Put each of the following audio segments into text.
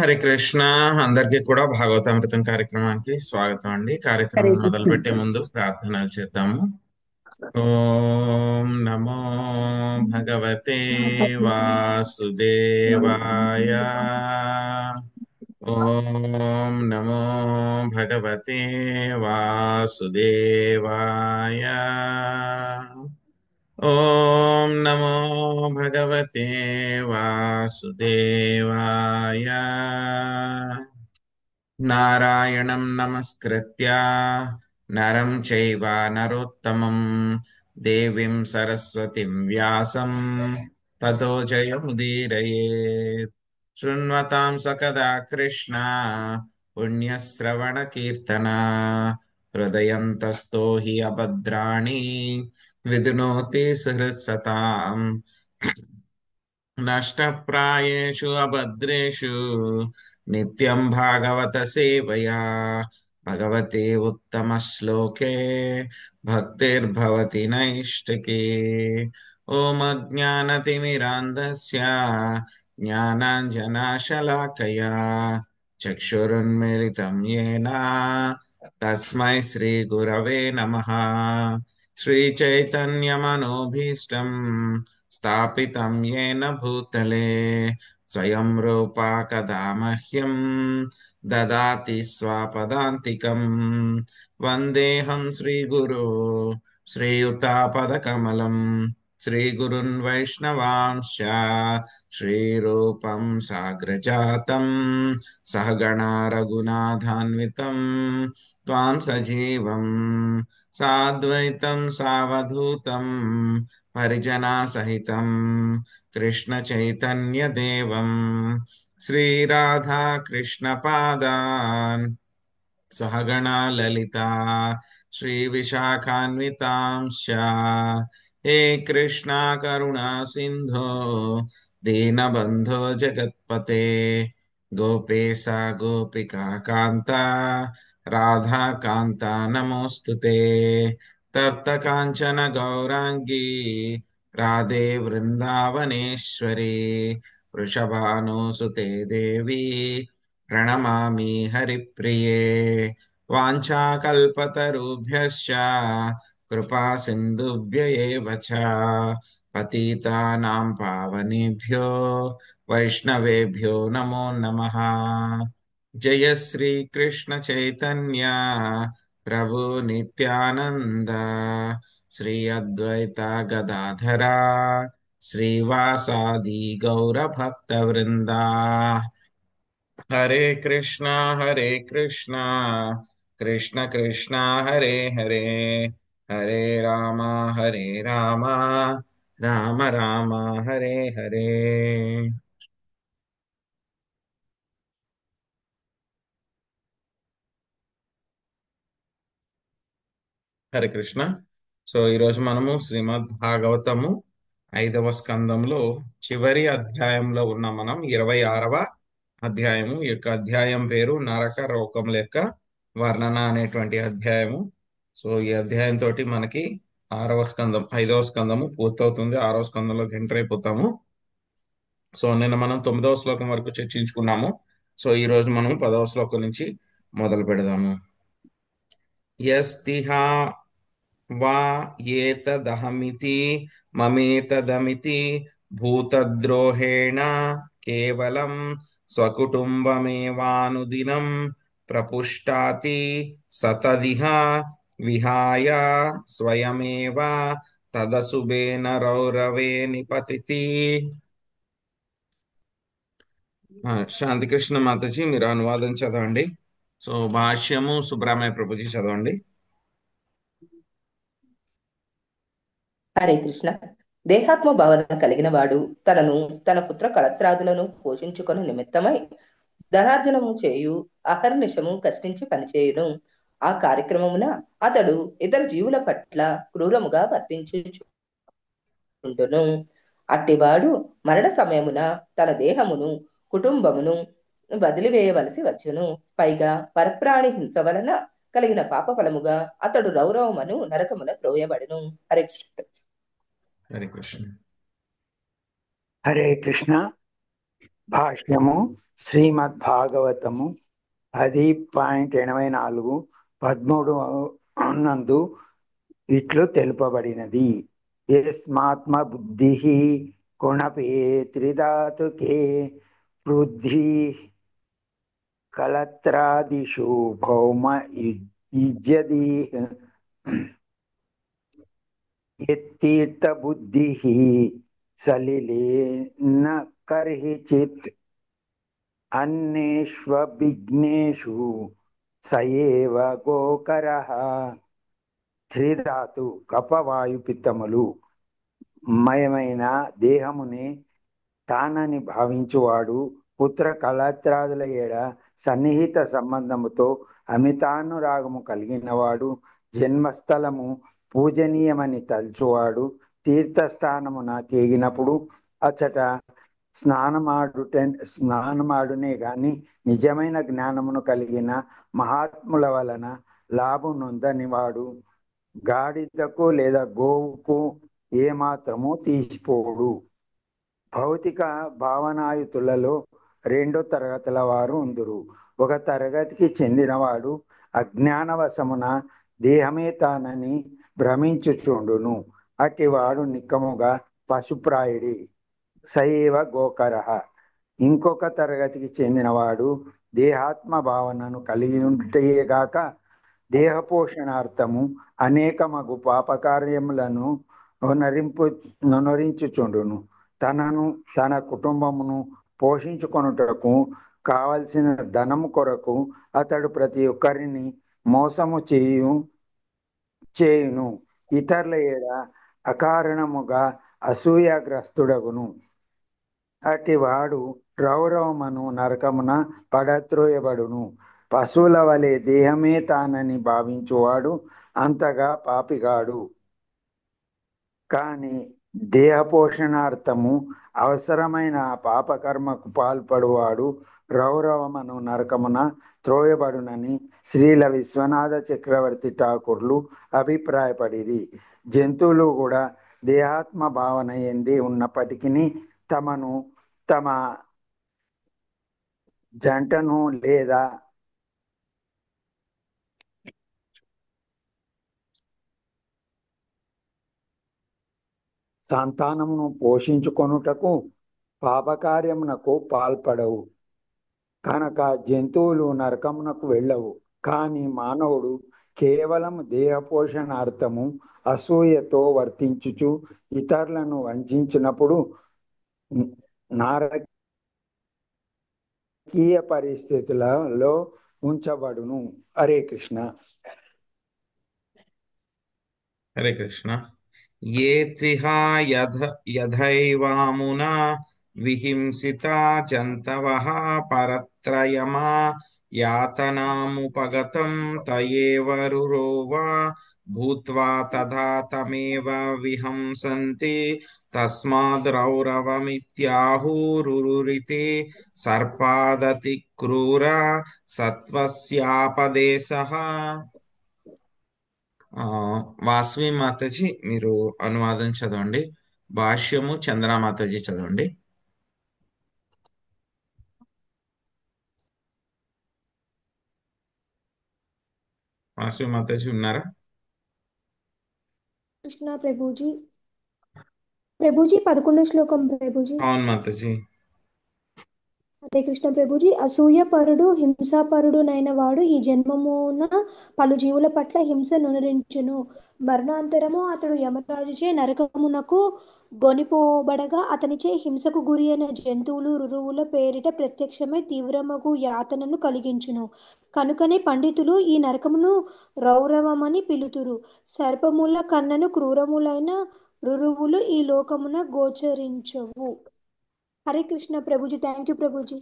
హరే కృష్ణ. అందరికీ కూడా భాగవతామృతం కార్యక్రమానికి స్వాగతం అండి. హరే కార్యక్రమం కృష్ణ. మొదలుపెట్టే ముందు ప్రార్థనలు చేద్దాము. ఓం నమో భగవతే వాసుదేవాయ. ఓం నమో భగవతే వాసుదేవాయ. ఓం నమో భగవతే వాసుదేవాయ. నారాయణం నమస్కృత్య నరం చైవ నరోత్తమం దేవీం సరస్వతిం వ్యాసం తతో జయముదీరయేత్. శృణ్వతాం సకదా కృష్ణ పుణ్యశ్రవణ కీర్తన హృదయంతస్థో హి అభద్రాణి విధునోతి సుహృత్సతాం. నష్టప్రాయేషు అభద్రేషు నిత్యం భాగవత సేవయా భగవతే ఉత్తమ శ్లోకే భక్తిర్భవతి నైష్టికీ. ఓం అజ్ఞానతిమిరాంధస్య జ్ఞానాంజనాశలాకయా చక్షురున్మిలితం యేన తస్మై శ్రీగురవే నమః. శ్రీచైతన్యమనోభీష్టం స్థాపితం येन భూతలే స్వయం రూపా కదా మహ్యం దదాతి స్వపదాంతికం. వందేహం శ్రీగురు శ్రీయుతాపదకమలం శ్రీగురున్ వైష్ణవాంశ శ్రీరూపం సాగ్రజాతం సహగణా రఘునాథాన్వితం త్వాం సజీవం సాద్వైతం సావధూతం పరిజనా సహితం కృష్ణ చైతన్య దేవం శ్రీరాధా కృష్ణ పాదాన్ సహగణా లలితా శ్రీ విశాఖాన్వితాంశ. హే కృష్ణ కరుణా సింధో దీనబంధో జగత్పతే గోపేశ గోపికా కాంత రాధా కాంత నమోస్తుతే. తప్త కాంచన గౌరాంగీ రాధే వృందావనేశ్వరి వృషభానుసుతే దేవి ప్రణమామి హరిప్రియే. వాంఛాకల్పతరుభ్యశ్చ కృపా సింధుభ్య ఏవ చ పతితానాం పావనేభ్యో వైష్ణవేభ్యో నమో నమః. జయ శ్రీ కృష్ణ చైతన్య ప్రభు నిత్యానంద శ్రీ అద్వైత గదాధర శ్రీవాసాది గౌర భక్త వృందా. హరే కృష్ణ కృష్ణ కృష్ణ హరే హరే హరే రామ రామ రామ రామ హరే హరే. హరే కృష్ణ. సో ఈరోజు మనము శ్రీమద్ భాగవతము 5వ స్కందంలో చివరి అధ్యాయంలో ఉన్న మనం 26వ అధ్యాయము. ఈ యొక్క అధ్యాయం పేరు నరక లోకముల యొక్క వర్ణన అనేటువంటి అధ్యాయము. సో ఈ అధ్యాయం తోటి మనకి 5వ స్కందము పూర్తవుతుంది. 6వ స్కందంలోకి ఎంటర్ అయిపోతాము. సో నిన్న మనం 9వ శ్లోకం వరకు చర్చించుకున్నాము. సో ఈ రోజు మనం 10వ శ్లోకం నుంచి మొదలు పెడదాము. యస్తిహా వా ఏతదహమితి మమేతదమితి భూతద్రోహేణ కేవలం స్వకుటుంబమేవానుదినం ప్రపుష్టాతి సతదిహ విహాయ స్వయమేవ తదసుబేన రౌరవే నిపతితి. శాంతికృష్ణ మాతాజీ మీరు అనువాదం చదవండి. సో భాష్యము సుబ్రహ్మణ్య ప్రభుజీ చదవండి. హరే కృష్ణ. దేహాత్మ భావన కలిగిన వాడు తనను తన పుత్ర కళత్రాదులను పోషించుకొని నిమిత్తమై ధనార్జనము చేయు అహర్నిశము కష్టించి పనిచేయును. ఆ కార్యక్రమమున అతడు ఇతర జీవుల పట్ల క్రూరముగా వర్తించుచుండును. అట్టివాడు మరణ సమయమున తన దేహమును కుటుంబమును వదిలివేయవలసి వచ్చును. పైగా పరప్రాణి హింస వలన కలిగిన పాప ఫలముగా అతడు రౌరవమను నరకమున త్రోయబడును. హరే కృష్ణ. హరే కృష్ణ. హరే కృష్ణ. భాష్యము శ్రీమద్భాగవతము 10.84 13 నందు ఇట్లు తెలుపబడినది. యస్మాత్మ బుద్ధి కుణపే త్రిధాతుకే పృథ్వీ కలత్రాదిషు భౌమ యుజ్యది యత్తీర్థబుద్ధి సలిలేన కర్హిచిత్ అన్నేష్వభిఘ్నేషు సయేవ గోకరః. త్రిధాతు కపవాయు పిత్తములు మయమైన దేహమునే తానని భావించువాడు పుత్ర కళత్రాదుల ఏడ సన్నిహిత సంబంధముతో అమితానురాగము కలిగినవాడు, జన్మస్థలము పూజనీయమని తలుచువాడు, తీర్థస్థానమున కేగినప్పుడు అచ్చట స్నానమాడునే గాని నిజమైన జ్ఞానమును కలిగిన మహాత్ముల వలన లాభం నొందనివాడు గాడిదకు లేదా గోవుకు ఏమాత్రము తీసిపోడు. భౌతిక భావనాయుతులలో 2 తరగతుల వారు ఉందురు. ఒక తరగతికి చెందినవాడు అజ్ఞానవశమున దేహమే తానని భ్రమించుచుండును. అటివాడు నిక్కముగా పశుప్రాయుడి, సయేవ గోకరః. ఇంకొక తరగతికి చెందినవాడు దేహాత్మ భావనను కలిగి ఉంటేగాక దేహపోషణార్థము అనేకమగు పాపకార్యములను నొనరించుచుండును. తనను తన కుటుంబమును పోషించుకొనుటకు కావలసిన ధనము కొరకు అతడు ప్రతి ఒక్కరిని మోసము చేయును. ఇతరుల ఏడ అకారణముగా అసూయాగ్రస్తుడగును. అటివాడు రౌరవమను నరకమున పడత్రోయబడును. పశువుల వలె దేహమే తానని భావించువాడు అంతగా పాపిగాడు. కాని దేహపోషణార్థము అవసరమైన పాపకర్మకు పాల్పడువాడు రౌరవమను నరకమున త్రోయబడునని శ్రీల విశ్వనాథ చక్రవర్తి ఠాకూర్లు అభిప్రాయపడిరి. జంతువులు కూడా దేహాత్మ భావన ఎందే ఉన్నప్పటికీ తమను, తమ జంటను లేదా సంతానమును పోషించుకొనుటకు పాపకార్యమునకు పాల్పడవు. కనుక జంతువులు నరకమునకు వెళ్ళవు. కాని మానవుడు కేవలం దేహపోషణార్థము అసూయతో వర్తించుచు ఇతరులను వంచినప్పుడు నారకీయ పరిస్థితులలో ఉంచబడును. హరే కృష్ణ. హరే కృష్ణ. ఏ త్విహా యథైవామునా విహింసితా జంతవః పరత్రయమా యాతనాముపగతం తయేవ రురోవా భూత్వా తథా తమేవ విహంసంతి తస్మాదౌరవమిత్యాహురురితే సర్పాదతి క్రూర సత్వస్యాపదేశః. వాస్వి మాతాజీ మీరు అనువాదం చదవండి. భాష్యము చంద్రా మాతాజీ చదవండి. వాస్వి మాతాజీ ఉన్నారా? కృష్ణ ప్రభుజీ. ప్రభుజీ 11 శ్లోకం ప్రభుజీ. అవును మాతాజీ. హరే కృష్ణ ప్రభుజీ. అసూయపరుడు హింసాపరుడునైన వాడు ఈ జన్మమున పలు జీవుల పట్ల హింస నునరించును. మరణాంతరము అతడు యమరాజుచే నరకమునకు గొనిపోబడగా అతనిచే హింసకు గురి అయిన జంతువులు రురువుల పేరిట ప్రత్యక్షమై తీవ్రమగు యాతనను కలిగించును. కనుకనే పండితులు ఈ నరకమును రౌరవమని పిలుతురు. సర్పముల కన్నను క్రూరములైన రురువులు ఈ లోకమున గోచరించవు. హరే కృష్ణ ప్రభుజీ. Thank you Prabhuji.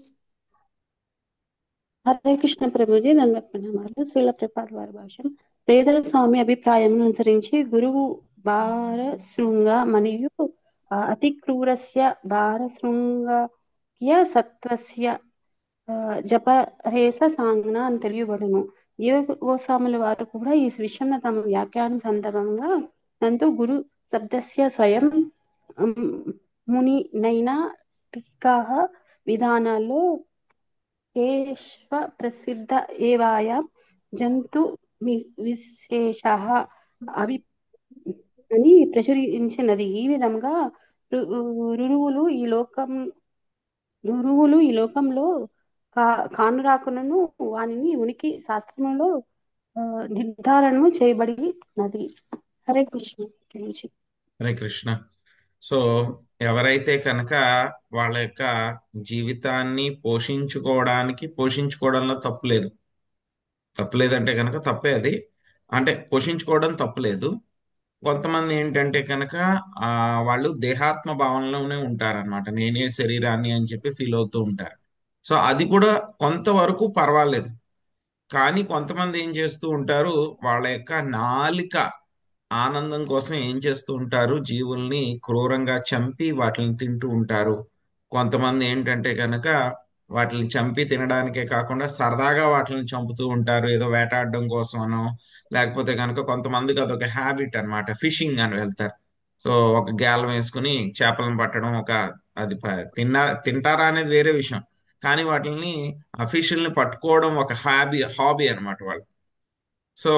హరే కృష్ణ ప్రభుజీ. దండవత్ ప్రణామాలు. శ్రీల ప్రపాద వారి భాష్యం. వేదల స్వామి అభిప్రాయం అనుసరించి గురువు భారశృంగ మరియు అతి క్రూరస్య భారశృంగయ సత్వస్య జపరేస సాంగ్న అని తెలియబడును. జీవ గోస్వాముల వారు కూడా ఈ విషయంలో తమ వ్యాఖ్యాన సందర్భంగా నందు గురు శబ్దస్య స్వయం ముని నైనా టీకా విధానాల్లో కేశవ ప్రసిద్ధ ఏవాయాం జంతు విశేష అభి అని ప్రచురించినది. ఈ విధంగా రు- రురువులు ఈ లోకం రురువులు ఈ లోకంలో కానురాకులను వాని ఉనికి శాస్త్రములో ఆ, నిర్ధారణ చేయబడినది. హరే కృష్ణ. గురించి హరే కృష్ణ. సో ఎవరైతే కనుక వాళ్ళ యొక్క జీవితాన్ని పోషించుకోవడంలో తప్పులేదంటే కనుక తప్పే అది. అంటే పోషించుకోవడం తప్పులేదు. కొంతమంది ఏంటంటే కనుక ఆ వాళ్ళు దేహాత్మ భావనలోనే ఉంటారన్నమాట. నేనే శరీరాన్ని అని చెప్పి ఫీల్ అవుతూ ఉంటారు. సో అది కూడా కొంతవరకు పర్వాలేదు. కానీ కొంతమంది ఏం చేస్తూ ఉంటారు, వాళ్ళ యొక్క నాలిక ఆనందం కోసం ఏం చేస్తూ ఉంటారు, జీవుల్ని క్రూరంగా చంపి వాటిని తింటూ ఉంటారు. కొంతమంది ఏంటంటే కనుక వాటిని చంపి తినడానికే కాకుండా సరదాగా వాటిని చంపుతూ ఉంటారు, ఏదో వేటాడడం కోసమనో. లేకపోతే కనుక కొంతమందికి అదొక హ్యాబిట్ అన్నమాట, ఫిషింగ్ అని వెళ్తారు. సో ఒక గేలం వేసుకుని చేపలను పట్టడం, అది తింటారా అనేది వేరే విషయం. కానీ వాటిని ఆ ఫిష్ల్ని పట్టుకోవడం ఒక హాబీ అన్నమాట వాళ్ళు. సో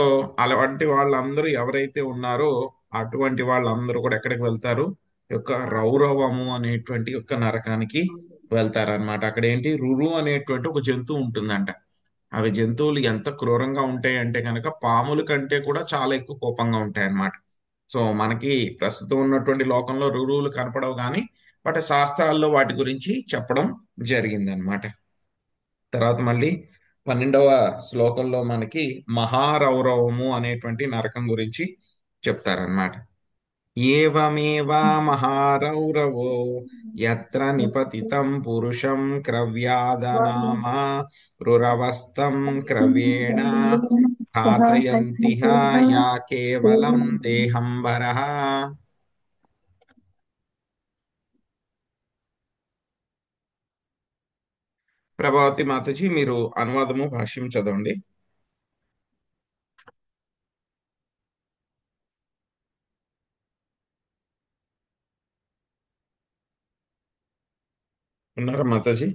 అలాంటి వాళ్ళందరూ ఎవరైతే ఉన్నారో అటువంటి వాళ్ళందరూ కూడా ఎక్కడికి వెళ్తారు, ఈ యొక్క రౌరవము అనేటువంటి యొక్క నరకానికి వెళ్తారనమాట. అక్కడ ఏంటి, రురు అనేటువంటి ఒక జంతువు ఉంటుందంట. అవి జంతువులు ఎంత క్రూరంగా ఉంటాయి అంటే కనుక పాముల కంటే కూడా చాలా ఎక్కువ కోపంగా ఉంటాయి అన్నమాట. సో మనకి ప్రస్తుతం ఉన్నటువంటి లోకంలో రురువులు కనపడవు, కానీ వాటి శాస్త్రాల్లో వాటి గురించి చెప్పడం జరిగిందనమాట. తర్వాత మళ్ళీ 12వ శ్లోకంలో మనకి మహారౌరవము అనేటువంటి నరకం గురించి చెప్తారనమాట. ఏవమేవా మహారౌరవో యత్ర నిపతితం పురుషం క్రవ్యాదనామా రురవస్తం క్రవ్యేణ ఘాతయంతిహ యా కేవలం దేహంబరః. ప్రభావతి మాతజీ, మీరు అనువాదము భాష్యం చదవండి. ఉన్నారా మాతాజీ?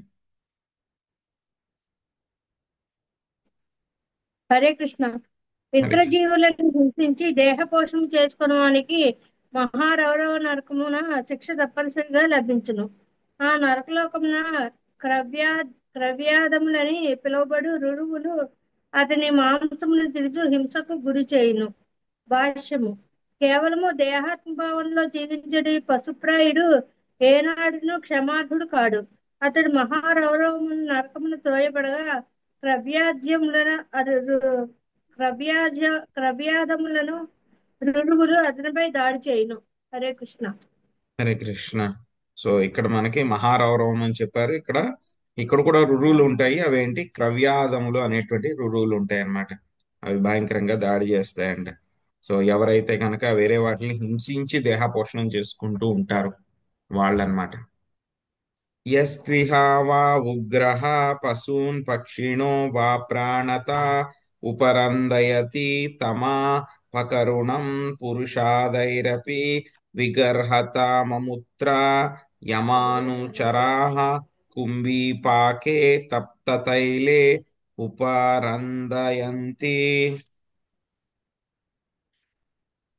హరే కృష్ణ. హరే ఇతర జీవులను హింసించి దేహ పోషణ చేసుకోవడానికి మహారౌరవ నరకమున శిక్ష తప్పనిసరిగా లభించును. ఆ నరకలోకమున క్రవ్యా క్రవ్యాదములని పిలువబడు రురువులు అతని మాంసమును తిరుగుతూ హింసకు గురి చేయును. భాష్యము: కేవలము దేహాత్మభావంలో జీవించడి పశుప్రాయుడు ఏనాడును క్షమార్థుడు కాడు. అతడు మహారౌరవము నరకమును త్రోయబడగా క్రవ్యాద్యములను క్రవ్యాదములను రురువులు అతనిపై దాడి చేయును. హరే కృష్ణ. హరే కృష్ణ. సో ఇక్కడ మనకి మహారౌరవం అని చెప్పారు. ఇక్కడ కూడా రురువులు ఉంటాయి. అవేంటి, క్రవ్యాదములు అనేటువంటి రురువులు ఉంటాయి అన్నమాట. అవి భయంకరంగా దాడి చేస్తాయంట. సో ఎవరైతే కనుక వేరే వాటిని హింసించి దేహ పోషణం చేసుకుంటూ ఉంటారు వాళ్ళన్నమాట. యస్త్విహా వా ఉగ్రః పశూన్ పక్షిణో వా ప్రాణత ఉపరందయతి తమాపకరుణం పురుషాదైరపి విగర్హత మముత్ర యమానుచరాః కుంభీపాకే తప్తతైలే ఉపరందయంతి.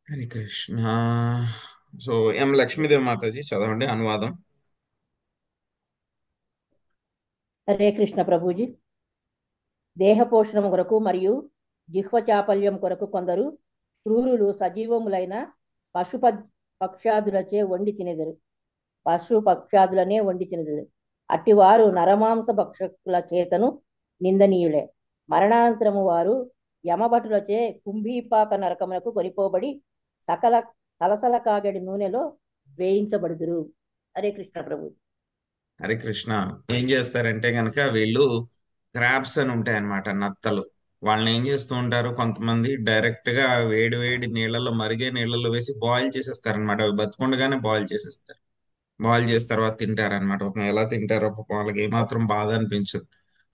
హరే కృష్ణ. సో ఎం లక్ష్మీదేవి మాతాజీ చదవండి అనువాదం. హరే కృష్ణ ప్రభుజీ. దేహ పోషణం కొరకు మరియు జిహ్వ చాపల్యం కొరకు కొందరు క్రూరులు సజీవములైన పక్షాదులనే వండి తినెదరు. అట్టివారు నరమాంస భక్షకుల చేతను నిందనీయులే. మరణానంతరము వారు యమభటులచే కుంభీపాక నరకమునకు కొనిపోబడి సలసల కాగడి నూనెలో వేయించబడుదురు. హరే కృష్ణ ప్రభు. హరే కృష్ణ. ఏం చేస్తారంటే గనక వీళ్ళు క్రాబ్స్ అని ఉంటాయి అన్నమాట, నత్తలు. వాళ్ళని ఏం చేస్తూ ఉంటారు, కొంతమంది డైరెక్ట్ గా వేడి వేడి నీళ్ళలో, మరిగే నీళ్ళలో వేసి బాయిల్ చేసేస్తారనమాట. అవి బతుకుండగానే బాయిల్ చేసేస్తారు. బాయిల్ చేసిన తర్వాత తింటారనమాట. ఒక ఎలా తింటారో పాపం వాళ్ళకి ఏమాత్రం బాధ అనిపించదు.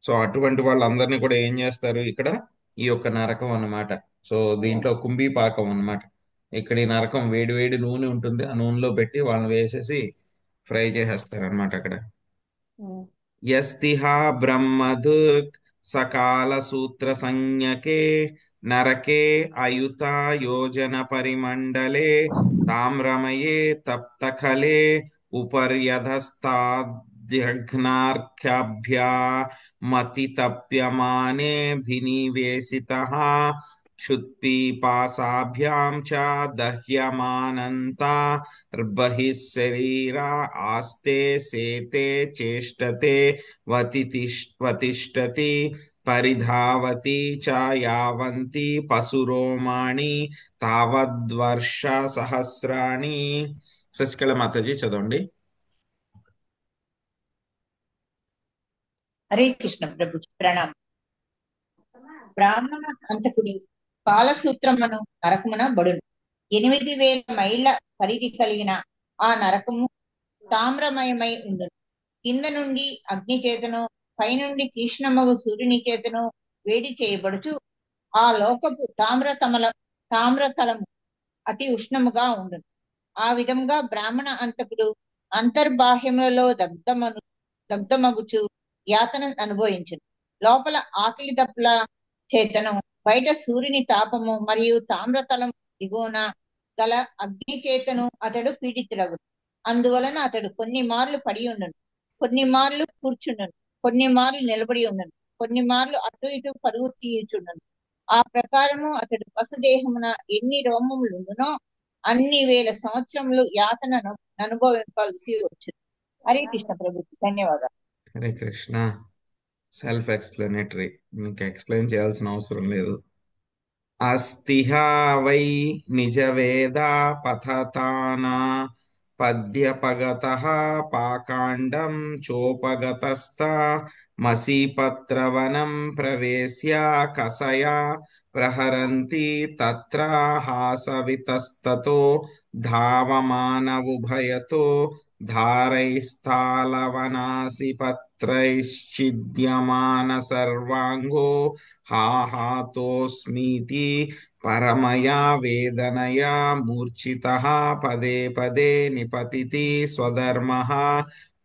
సో అటువంటి వాళ్ళందరినీ కూడా ఏం చేస్తారు, ఇక్కడ ఈ యొక్క నరకం అన్నమాట. సో దీంట్లో కుంభీ పాకం అన్నమాట. ఇక్కడ ఈ నరకం వేడి వేడి నూనె ఉంటుంది, ఆ నూనెలో పెట్టి వాళ్ళని వేసేసి ఫ్రై చేసేస్తారు అనమాట అక్కడ. యస్తిహ బ్రహ్మధుక్ సకాల సూత్ర సంజ్ఞకే నరకే అయుత యోజన పరిమండలే తామ్రమయే తప్తఖలే ఉపర్యధస్తాద్యఘ్నార్ఘ్యాభ్యా మతితప్యమానే భినివేశితః क्षुत्पिपासाभ्यां च दह्यमानन्ता बहिः शरीरा आस्ते सेते चेष्टते वतिष्ठति परिधावति च यावन्ति पशुरोमाणि तावद्वर्षसहस्राणि శశికళ మాతాజీ చదవండి. హరే కృష్ణ ప్రభు ప్రణామం. బ్రాహ్మణ అంతకుడు కాలసూత్రమును నరకమున బడును. 8,000 మైళ్ళ పరిధి కలిగిన ఆ నరకము తామ్రమయమై ఉండును. కింద నుండి అగ్ని చేతను పైనుండి తీక్ష్ణమగు సూర్యుని చేతను వేడి చేయబడుచు ఆ లోకపు తామ్రతలము అతి ఉష్ణముగా ఉండును. ఆ విధంగా బ్రాహ్మణ అంతకుడు అంతర్బాహ్యములలో దగ్ధమగుచు యాతన అనుభవించును. లోపల ఆకలి దప్పుల చేతను బయట సూర్యుని తాపము మరియు తామ్రతలం దిగువన గల అగ్ని చేతను అతడు పీడితుడగును. అందువలన అతడు కొన్ని మార్లు పడి ఉండను, కొన్ని మార్లు కూర్చుండను, కొన్ని మార్లు నిలబడి ఉండను, కొన్ని మార్లు అటు ఇటు పరుగు తీయుచుండను. ఆ ప్రకారము అతడు పశుదేహమున ఎన్ని రోమములుండునో అన్ని 1000 సంవత్సరములు యాతనను అనుభవించాల్సి వచ్చును. హరే కృష్ణ ప్రభు, ధన్యవాదాలు. హరే కృష్ణ. సెల్ఫ్ ఎక్స్ప్లెనేటరీ, ఇంకా ఎక్స్ప్లెయిన్ చేయాల్సిన అవసరం లేదు. అస్తిహ వై నిజవేద పథతానా పద్యపగతః పాకాండం చోపగతస్థ మసీపత్రవనం ప్రవేశ్య కసయా ప్రహరంతి తత్ర హాసవితస్తతో ధావమానవుభయతో ధారైస్థాలవనాసిపత్రైశ్చిద్యమాన సర్వాంగో హాహాతోస్మీతి పరమయా వేదనయా మూర్ఛితః పదే పదే నిపతితి స్వధర్మః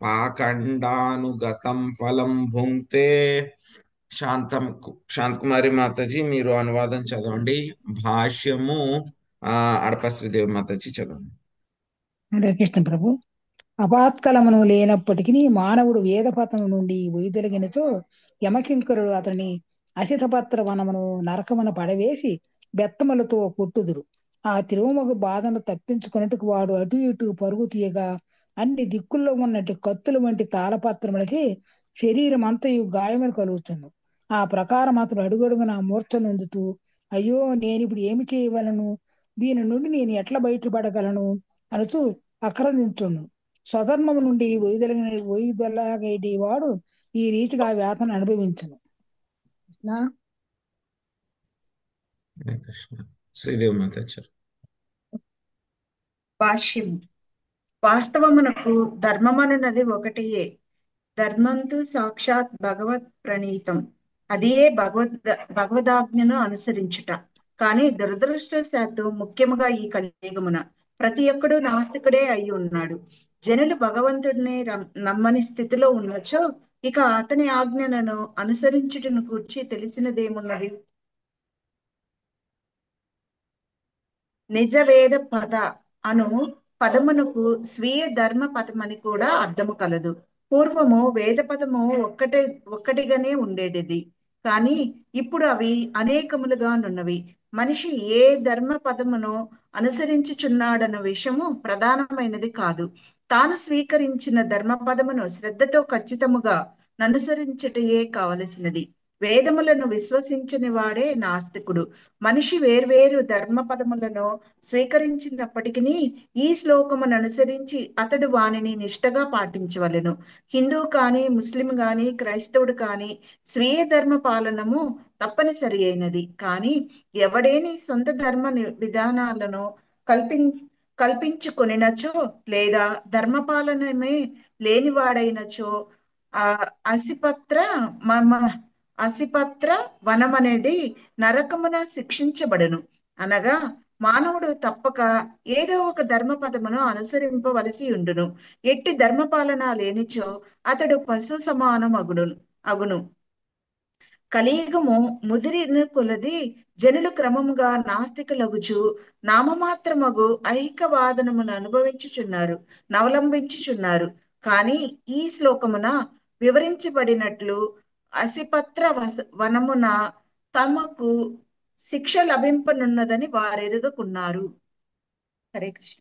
పాఖండానుగతం ఫలం భుంక్తే. శాంతకుమారి మాతాజీ మీరు అనువాదం చదవండి. భాష్యము అడపశ్రీదేవి మాతాజీ చదవండి. హరే కృష్ణ ప్రభు. అపాత్కలమును లేనప్పటికీ మానవుడు వేదపథము నుండి వైదొలిగినచో యమకింకరుడు అతని అసితపత్ర వనమును నరకమున పడవేసి బెత్తములతో కొట్టుదురు. ఆ తిరుమగు బాధను తప్పించుకున్నట్టుకు వాడు అటు ఇటు పరుగు తీయగా అన్ని దిక్కుల్లో ఉన్నట్టు కత్తుల వంటి తాళపత్రములకి శరీరం అంతయు గాయములు కలుగుతుంది. ఆ ప్రకారం అతడు అడుగడుగున మూర్ఛ నొందుతూ అయ్యో నేనిప్పుడు ఏమి చేయవలను, దీని నుండి నేను ఎట్లా బయటపడగలను అనుచూ అక్రందించును. స్వధర్మము నుండి వైదొలగేటి వాడు ఈ రీతిగా వేతన అనుభవించును. శ్రీదేవి మాతాచారు. భాష్యం. వాస్తవమునకు ధర్మమనున్నది ఒకటియే. ధర్మంతు సాక్షాత్ భగవత్ ప్రణీతం. అదియే భగవదాజ్ఞను అనుసరించుట. కానీ దురదృష్టవశాత్తు ముఖ్యముగా ఈ కలియుగమున ప్రతి ఒక్కడు నాస్తికుడే అయి ఉన్నాడు. జనులు భగవంతుడిని నమ్మని స్థితిలో ఉన్నచో ఇక అతని ఆజ్ఞలను అనుసరించుటను కూర్చి తెలిసినదేమున్నది? నిజవేద పద అను పదమునకు స్వీయ ధర్మ పదమని కూడా అర్థము కలదు. పూర్వము వేద పదము ఒక్కటిగానే ఉండేది, కానీ ఇప్పుడు అవి అనేకములుగానున్నవి. మనిషి ఏ ధర్మ పదమును అనుసరించుచున్నాడన్న విషయము ప్రధానమైనది కాదు. తాను స్వీకరించిన ధర్మ పదమును శ్రద్ధతో ఖచ్చితముగా అనుసరించుటయే కావలసినది. వేదములను విశ్వసించని వాడే నాస్తికుడు. మనిషి వేర్వేరు ధర్మ పదములను స్వీకరించినప్పటికీ ఈ శ్లోకమును అనుసరించి అతడు వానిని నిష్ఠగా పాటించవలెను. హిందూ కాని, ముస్లిం కాని, క్రైస్తవుడు కాని స్వీయ ధర్మ పాలనము తప్పనిసరి అయినది. కానీ ఎవడేని సొంత ధర్మ విధానాలను కల్పించుకొనినచో లేదా ధర్మపాలనమే లేనివాడైనచో ఆ అసిపత్ర వనమనేది నరకమున శిక్షించబడును. అనగా మానవుడు తప్పక ఏదో ఒక ధర్మపదమును అనుసరింపవలసి ఉండును. ఎట్టి ధర్మపాలన లేనిచో అతడు పశు సమానం అగును. కలియుగము ముదిరిన కొలది జనులు క్రమముగా నాస్తికులగుచు నామమాత్రమగు ఐకవాదనమును నవలంబించుచున్నారు. కానీ ఈ శ్లోకమున వివరించబడినట్లు అసిపత్ర వనమున తమకు శిక్ష లభింపనున్నదని వారెరుగకున్నారు. హరే కృష్ణ.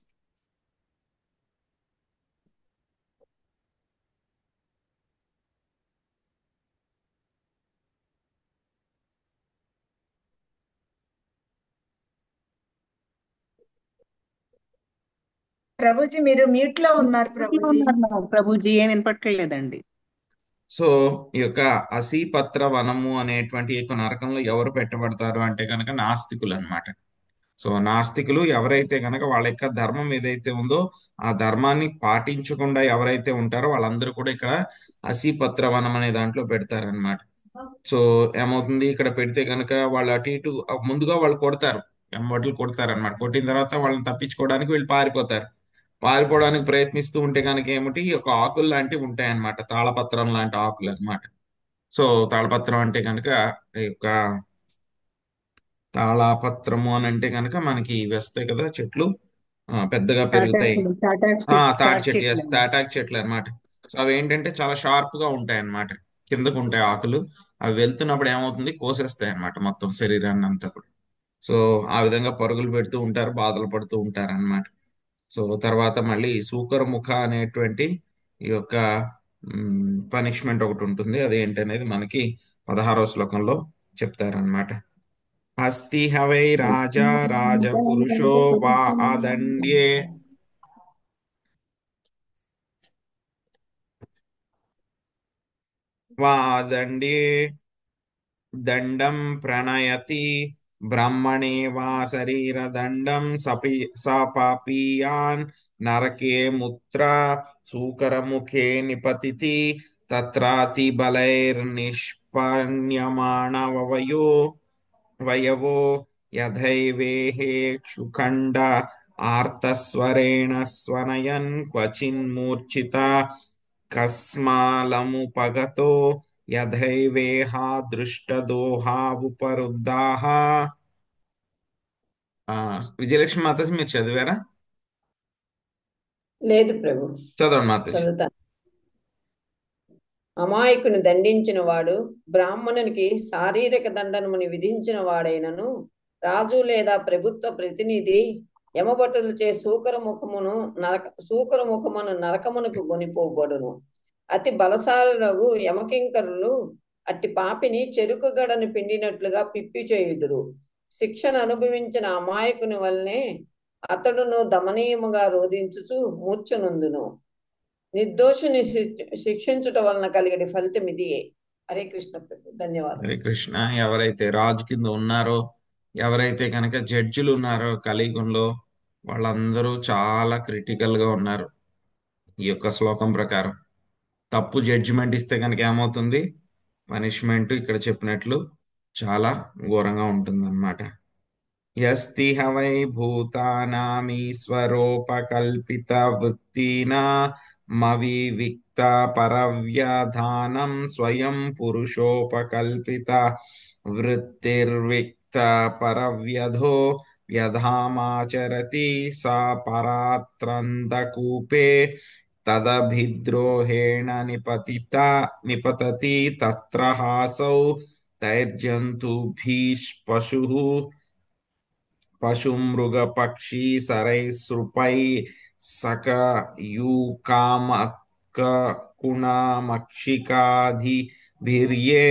ప్రభుజీ మీరు మ్యూట్ లో ఉన్నారు ప్రభుజీ. ప్రభుజీ ఏం వినపట్టలేదండి. సో ఈ యొక్క అసిపత్ర వనము అనేటువంటి యొక్క నరకంలో ఎవరు పెట్టబడతారు అంటే కనుక నాస్తికులు అన్నమాట. సో నాస్తికులు ఎవరైతే కనుక వాళ్ళ యొక్క ధర్మం ఏదైతే ఉందో ఆ ధర్మాన్ని పాటించకుండా ఎవరైతే ఉంటారో వాళ్ళందరూ కూడా ఇక్కడ అసిపత్ర వనం అనే దాంట్లో పెడతారనమాట. సో ఏమవుతుంది, ఇక్కడ పెడితే కనుక వాళ్ళు అటు ఇటు ముందుగా వాళ్ళు కొడతారు, ఎంబట్లు కొడతారు అనమాట. కొట్టిన తర్వాత వాళ్ళని తప్పించుకోవడానికి వీళ్ళు పారిపోవడానికి ప్రయత్నిస్తూ ఉంటే కనుక ఏమిటి, ఒక ఆకులు లాంటివి ఉంటాయి అన్నమాట, తాళపత్రం లాంటి ఆకులు అన్నమాట. సో తాళపత్రం అంటే కనుక ఈ యొక్క తాళపత్రము అని అంటే కనుక మనకి ఇవి వస్తాయి కదా చెట్లు, పెద్దగా పెరుగుతాయి. తాటి చెట్లు, ఎస్, తాటాకు చెట్లు అన్నమాట. సో అవి ఏంటంటే చాలా షార్ప్ గా ఉంటాయి అన్నమాట, కిందకు ఉంటాయి ఆకులు. అవి వెళ్తున్నప్పుడు ఏమవుతుంది, కోసేస్తాయి అన్నమాట మొత్తం శరీరాన్ని అంతా కూడా. సో ఆ విధంగా పరుగులు పెడుతూ ఉంటారు, బాధలు పడుతూ ఉంటారు అన్నమాట. సో తర్వాత మళ్ళీ సూకరముఖ అనేటువంటి ఈ యొక్క పనిష్మెంట్ ఒకటి ఉంటుంది. అదేంటనేది మనకి 16వ శ్లోకంలో చెప్తారనమాట. అస్తి హవై రాజా రాజపురుషో వా ఆదండ్యే దండం ప్రణయతి బ్రహ్మణే వా శరీరదండం సపాపీయాన్ నరకే ముత్ర సూకరముఖే నిపతితి తత్రాతి బలైర్నిష్పన్యమాణ వయవో యథైవేహే క్షుఖండ ఆర్తస్వరేణ స్వనయన్ క్వచిన్మూర్ఛిత కస్మాలముపగతో యథైవేహా దృష్టదోహావుపరుద్దాహ. విజయలక్ష్మి మాతాజీ మీరు చదివారా? లేదు ప్రభు. చదవండి మాతాజీ. చదువుతా. అమాయకుని దండించిన వాడు బ్రాహ్మణునికి శారీరక దండనముని విధించిన వాడైనను రాజు లేదా ప్రభుత్వ ప్రతినిధి యమభటులచే సూకరముఖమును నరకమునకు గొనిపోబడును. అతి బలశాలులకు యమకింకరులు అట్టి పాపిని చెరుకు గడను పిండినట్లుగా పిప్పి చేయుదురు. శిక్షను అనుభవించిన అమాయకుని వల్లనే అతడును దమనీయముగా రోధించుచు మూర్ఛనుందును. నిర్దోషిని శిక్షించుట వలన కలిగడి ఫలితం ఇదియే. హరే కృష్ణ ప్రభు. ధన్యవాదాలు. హరే కృష్ణ. ఎవరైతే రాజు కింద ఉన్నారో, ఎవరైతే కనుక జడ్జిలు ఉన్నారో కలియుగంలో, వాళ్ళందరూ చాలా క్రిటికల్ గా ఉన్నారు. ఈ యొక్క శ్లోకం ప్రకారం తప్పు జడ్జిమెంట్ ఇస్తే కనుక ఏమవుతుంది, పనిష్మెంట్ ఇక్కడ చెప్పినట్లు చాలా ఘోరంగా ఉంటుంది అన్నమాట. యస్తి హవై భూతానామీశ్వరోపకల్పిత వృత్తినా మవివిక్త పరవ్యధానం స్వయం పురుషోపకల్పిత వృత్తిర్విక్త పరవ్యధో వ్యధామాచరతి సా పరాత్రందకూపే తదభిద్రోహేణ నిపతతి తత్ర హాసౌ తైర్జంతుభిః పశుమృగ పక్షి సరైసృపై సకయూకామక్షికాధిభిర్యే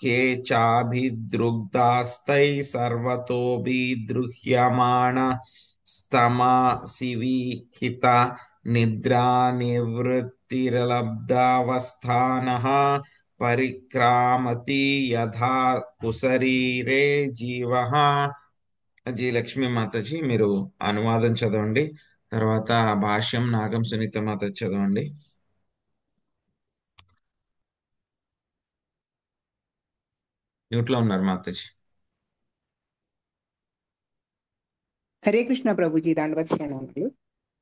కేచాభిద్రుగ్ధాస్తై సర్వతోభిద్రుహ్యమాణ స్తమసివిహిత నిద్రా నివృత్తిర్లబ్ధావస్థానః పరిక్రామతి యథా కుశరీరే జీవః. జీ లక్ష్మీ మాతాజీ మీరు అనువాదం చదవండి, తర్వాత భాష్యం నాగం సునీత మాత చదవండి. మ్యూట్లో ఉన్నారు మాతాజీ. హరే కృష్ణ ప్రభుజీ, దండవత్ ప్రణామాలు.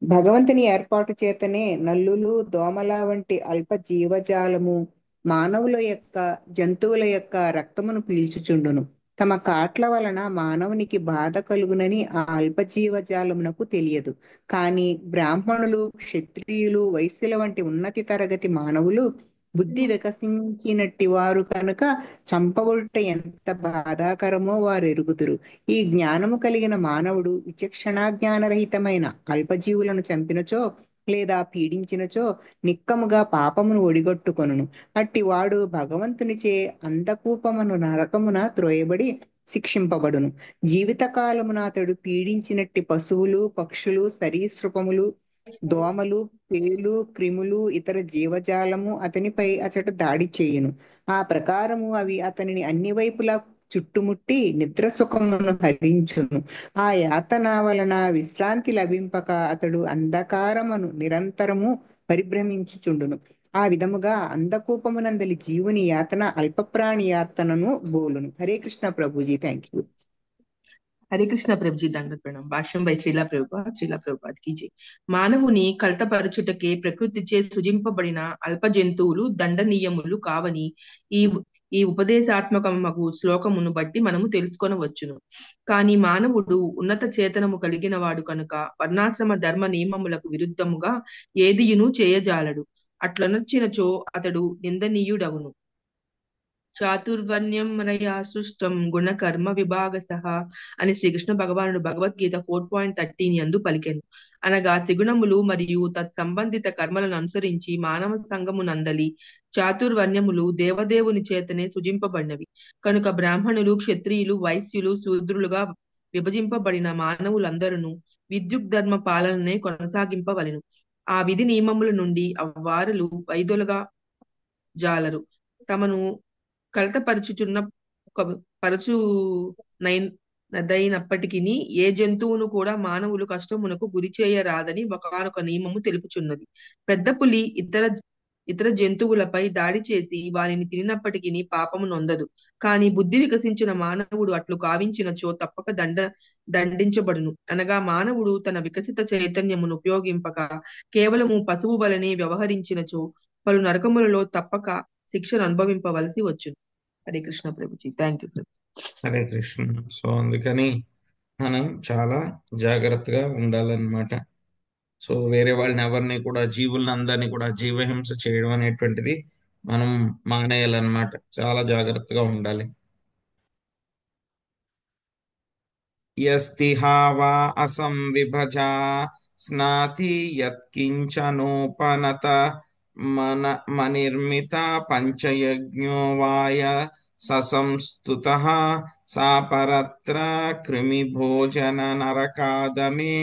భగవంతుని ఏర్పాటు చేతనే నల్లులు, దోమల వంటి అల్ప జీవజాలము మానవుల యొక్క, జంతువుల యొక్క రక్తమును పీల్చుచుండును. తమ కాట్ల వలన మానవునికి బాధ కలుగునని ఆ అల్ప జీవజాలమునకు తెలియదు. కానీ బ్రాహ్మణులు, క్షత్రియులు, వైశ్యుల వంటి ఉన్నతి తరగతి మానవులు బుద్ధి వికసించినట్టి వారు కనుక చంపబడుట ఎంత బాధాకరమో వారు ఎరుగుదురు. ఈ జ్ఞానము కలిగిన మానవుడు విచక్షణా జ్ఞానరహితమైన అల్పజీవులను చంపినచో లేదా పీడించినచో నిక్కముగా పాపమును ఒడిగొట్టుకొనును. అట్టి వాడు భగవంతునిచే అంధకూపమును నరకమున త్రోయబడి శిక్షింపబడును. జీవితకాలమున అతడు పీడించినట్టి పశువులు, పక్షులు, సరీసృపములు, దోమలు, పేలు, క్రిములు, ఇతర జీవజాలము అతనిపై అచట దాడి చేయును. ఆ ప్రకారము అవి అతనిని అన్ని వైపులా చుట్టుముట్టి నిద్ర సుఖమును హరించును. ఆ యాతన వలన విశ్రాంతి లభింపక అతడు అంధకారమును నిరంతరము పరిభ్రమించుచుండును. ఆ విధముగా అంధకూపమునందలి జీవుని యాతన అల్పప్రాణి యాతనను బోలును. Hare Krishna Prabhuji, thank you. హరే కృష్ణ ప్రభుజీ, దండవత్ ప్రణామం. భాష్యం బై శ్రీలా ప్రభుపాద్ కీ జై. మానవుని కల్తపరచుటకే ప్రకృతిచే సృజింపబడిన అల్ప జంతువులు దండనీయములు కావని ఈ ఉపదేశాత్మకమగు శ్లోకమును బట్టి మనము తెలుసుకొనవచ్చును. కానీ మానవుడు ఉన్నత చేతనము కలిగిన వాడు కనుక వర్ణాశ్రమ ధర్మ నియమములకు విరుద్ధముగా ఏదియును చేయజాలడు. అట్లనొచ్చినచో అతడు నిందనీయుడవును. చాతుర్వర్ణ్యం మరయా సృష్టం గుణకర్మ విభాగసః అని శ్రీకృష్ణ భగవానుడు భగవద్గీత 4.13 యందు పలికెను. అనగా త్రిగుణములు మరియు తత్సంబంధిత కర్మలను అనుసరించి మానవ సంఘమునందలి చాతుర్వర్ణ్యములు దేవదేవుని చేతనే సృజింపబడినవి కనుక బ్రాహ్మణులు, క్షత్రియులు, వైశ్యులు, శూద్రులుగా విభజింపబడిన మానవులందరూ విద్యుత్ ధర్మ పాలననే కొనసాగింపవలెను. ఆ విధి నియమముల నుండి అవ్వారులు వైదొలగా జాలరు. తమను పరచునదైనప్పటికీ ఏ జంతువును కూడా మానవులు కష్టమునకు గురి చేయరాదని ఒకానొక నియమము తెలుపుచున్నది. పెద్ద పులి ఇతర జంతువులపై దాడి చేసి వారిని తినినప్పటికీ పాపము నొందదు. కానీ బుద్ధి వికసించిన మానవుడు అట్లు కావించినచో తప్పక దండించబడును. అనగా మానవుడు తన వికసిత చైతన్యమును ఉపయోగింపక కేవలము పశువు వలనే వ్యవహరించినచో పలు నరకములలో తప్పక శిక్షను అనుభవింపవలసి వచ్చును. Hare Krishna Prabhuji, thank you. Hare Krishna. So అందుకని మనం చాలా జాగ్రత్తగా ఉండాలన్నమాట. సో వేరే వాళ్ళని ఎవరిని కూడా, జీవులను అందరినీ కూడా జీవహింస చేయడం అనేటువంటిది మనం మానేయాలన్నమాట. చాలా జాగ్రత్తగా ఉండాలి. యస్తిహావా అసంవిభజా స్నాతి యత్కించనోపనత మనిర్మిత పంచయజ్ఞో వాయ ససంస్తుతః సాపరత్ర కృమిభోజన నరకాదమే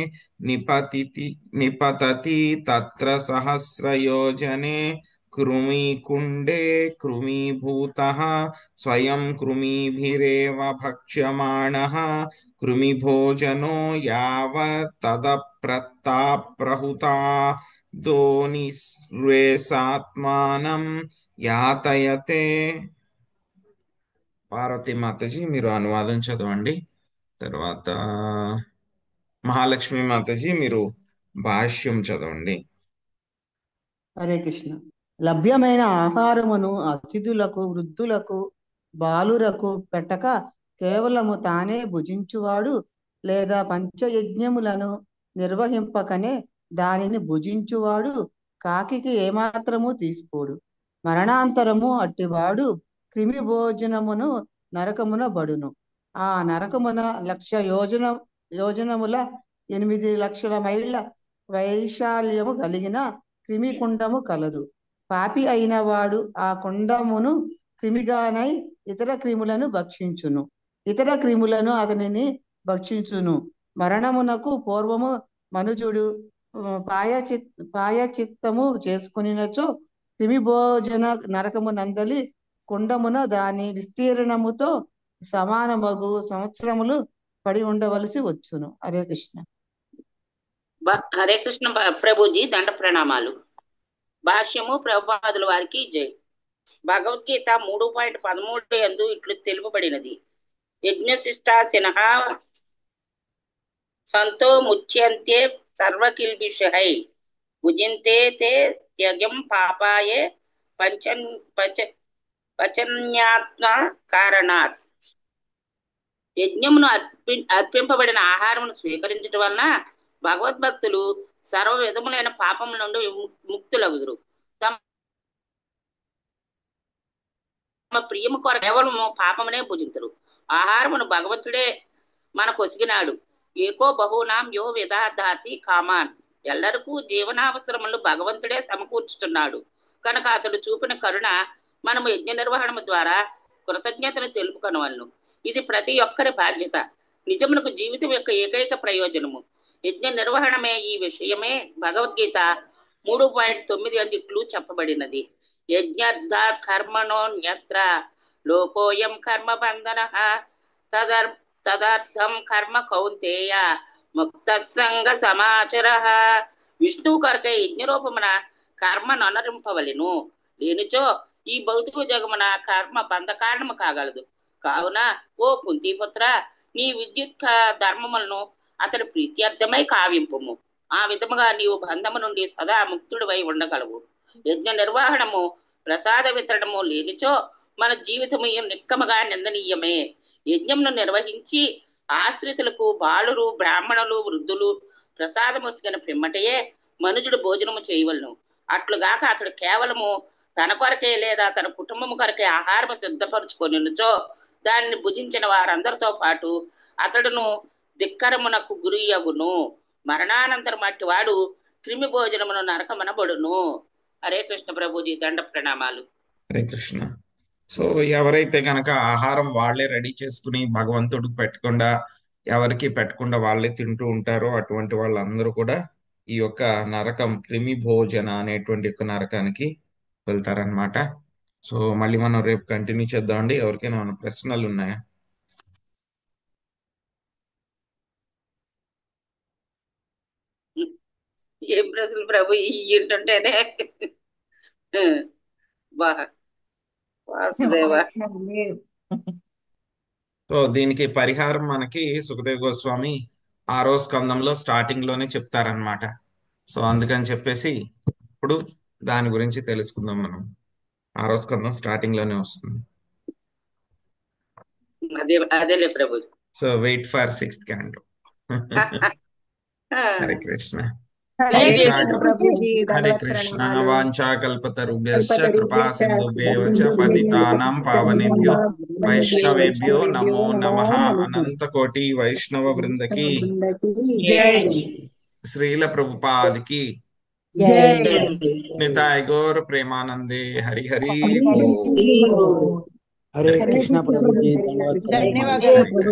నిపతతి తత్ర సహస్రయోజనే కృమీకుండే కృమీభూతః స్వయం కృమీభిరేవ భక్ష్యమాణః కృమిభోజనో యావత్తదప్రతాప్రహుతా దోనిస్వేసాత్మానం యాతయతే. పార్వతీ మాతాజీ మీరు అనువాదం చదవండి. తర్వాత మహాలక్ష్మి మాతాజీ మీరు భాష్యం చదవండి. హరే కృష్ణ. లభ్యమైన ఆహారమును అతిథులకు, వృద్ధులకు, బాలురకు పెట్టక కేవలము తానే భుజించువాడు లేదా పంచయజ్ఞములను నిర్వహింపకనే దానిని భుజించువాడు కాకికి ఏమాత్రము తీసిపోడు. మరణాంతరము అట్టివాడు క్రిమి భోజనమును నరకమున బడును. ఆ నరకమున 1,00,000 యోజనముల 8 లక్షల మైళ్ళ వైశాల్యము కలిగిన క్రిమి కుండము కలదు. పాపి అయిన వాడు ఆ కుండమును క్రిమిగానై ఇతర క్రిములను భక్షించును. ఇతర క్రిములను అతనిని భక్షించును. మరణమునకు పూర్వము మనుజుడు పాయచిత్తము చేసుకునినచో క్రిమి భోజన నరకము నందలి కుండమున దాని విస్తీర్ణముతో సమానమగు సంవత్సరములు పడి ఉండవలసి వచ్చును. హరే కృష్ణ. హరే కృష్ణ ప్రభుజీ, దండ ప్రణామాలు. భాష్యము ప్రభుపాదుల వారికి జై. భగవద్గీత 3.13 యందు ఇట్లు తెలుపబడినది. యజ్ఞశిష్టాశినః సంతో ముచ్యంతే సర్వకిల్బిషై భుజింతే తే త్యజం పాపాయే పచన్యాత్మ కారణాత్. యజ్ఞమును అర్పింపబడిన ఆహారమును స్వీకరించడం వలన భగవద్భక్తులు సర్వ విధములైన పాపముల నుండి ముక్తులగుదురు. తమ ప్రియము కొరకు కేవలము పాపమునే భుజింతురు. ఆహారమును భగవంతుడే మనకు ఒసిగినాడు. ఏకో బహునాం యో విధాదాతి కామాన్. ఎల్లరికూ జీవనావసరములు భగవంతుడే సమకూర్చుతున్నాడు కనుక అతడు చూపిన కరుణ మనము యజ్ఞ నిర్వహణ ద్వారా కృతజ్ఞతను తెలుపుకొనవలను. ఇది ప్రతి ఒక్కరి బాధ్యత. నిజమునకు జీవితం యొక్క ఏకైక ప్రయోజనము యజ్ఞ నిర్వహణమే. ఈ విషయమే భగవద్గీత 3.9 అందిట్లు చెప్పబడినది. యజ్ఞర్థ కర్మణోన్యత్ర లోకోయం కర్మ బంధన తదర్థం కర్మ కౌంతేయ ముక్త సంగ సమాచర. విష్ణువు కొరకై యజ్ఞరూపమున కర్మను అనరింపవలెను. లేనిచో ఈ భౌతిక జగమున కర్మ బంధ కారణము కాగలదు. కావున ఓ కుంతిపుత్ర, నీ విద్యుత్ ధర్మములను అతని ప్రీత్యర్థమై కావింపుము. ఆ విధముగా నీవు బంధము నుండి సదా ముక్తుడివై ఉండగలవు. యజ్ఞ నిర్వహణము ప్రసాద వితరణము లేనిచో మన జీవితము నిక్కముగా నిందనీయమే. యజ్ఞమును నిర్వహించి ఆశ్రితులకు బాలురు, బ్రాహ్మణులు, వృద్ధులు ప్రసాదముసిగిన పిమ్మటయే మనుజుడు భోజనము చేయవలను. అట్లుగాక అతడు కేవలము తన కొరకే లేదా తన కుటుంబము కొరకే ఆహారము సిద్ధపరుచుకొనిచో దానిని భుజించిన వారందరితో పాటు అతడును ధిక్కరమునకు గురియగును. మరణానంతరం అట్టి వాడు క్రిమి భోజనమును నరకమనబడును. హరే కృష్ణ ప్రభుజీ, దండ ప్రణామాలు. హరే కృష్ణ. సో ఎవరైతే కనుక ఆహారం వాళ్ళే రెడీ చేసుకుని భగవంతుడికి పెట్టకుండా ఎవరికి పెట్టకుండా వాళ్ళే తింటూ ఉంటారో అటువంటి వాళ్ళందరూ కూడా ఈ యొక్క నరకం, క్రిమి భోజన అనేటువంటి యొక్క నరకానికి వెళ్తారనమాట. సో మళ్ళీ మనం రేపు కంటిన్యూ చేద్దామండి. ఎవరికైనా మన ప్రశ్నలు ఉన్నాయా? ఏం ప్రశ్నలు ప్రభు ఏంటంటేనే వాసుదేవా. సో దీనికి పరిహారం మనకి సుఖదేవ్ గోస్వామి 6వ స్కందంలో స్టార్టింగ్ లోనే చెప్తారనమాట. సో అందుకని చెప్పేసి ఇప్పుడు దాని గురించి తెలుసుకుందాం మనం. 6వ స్కందం స్టార్టింగ్ లోనే వస్తుంది. అదేలే ప్రభు. So wait for 6th canto. Hare Krishna. Hare Krishna. వాంఛాకల్పతరుభ్యశ్చ కృపా సింధుభ్యేవ చ పతితానాం పావనేభ్యో వైష్ణవేభ్యో నమో నమః. అనంత కోటి వైష్ణవ వృందకి, శ్రీల ప్రభుపాదికి, నితాయ్ గౌర్ ప్రేమానందే. హరి హరి హరే కృష్ణ ప్రభుజీ. ధన్యవాదాలు.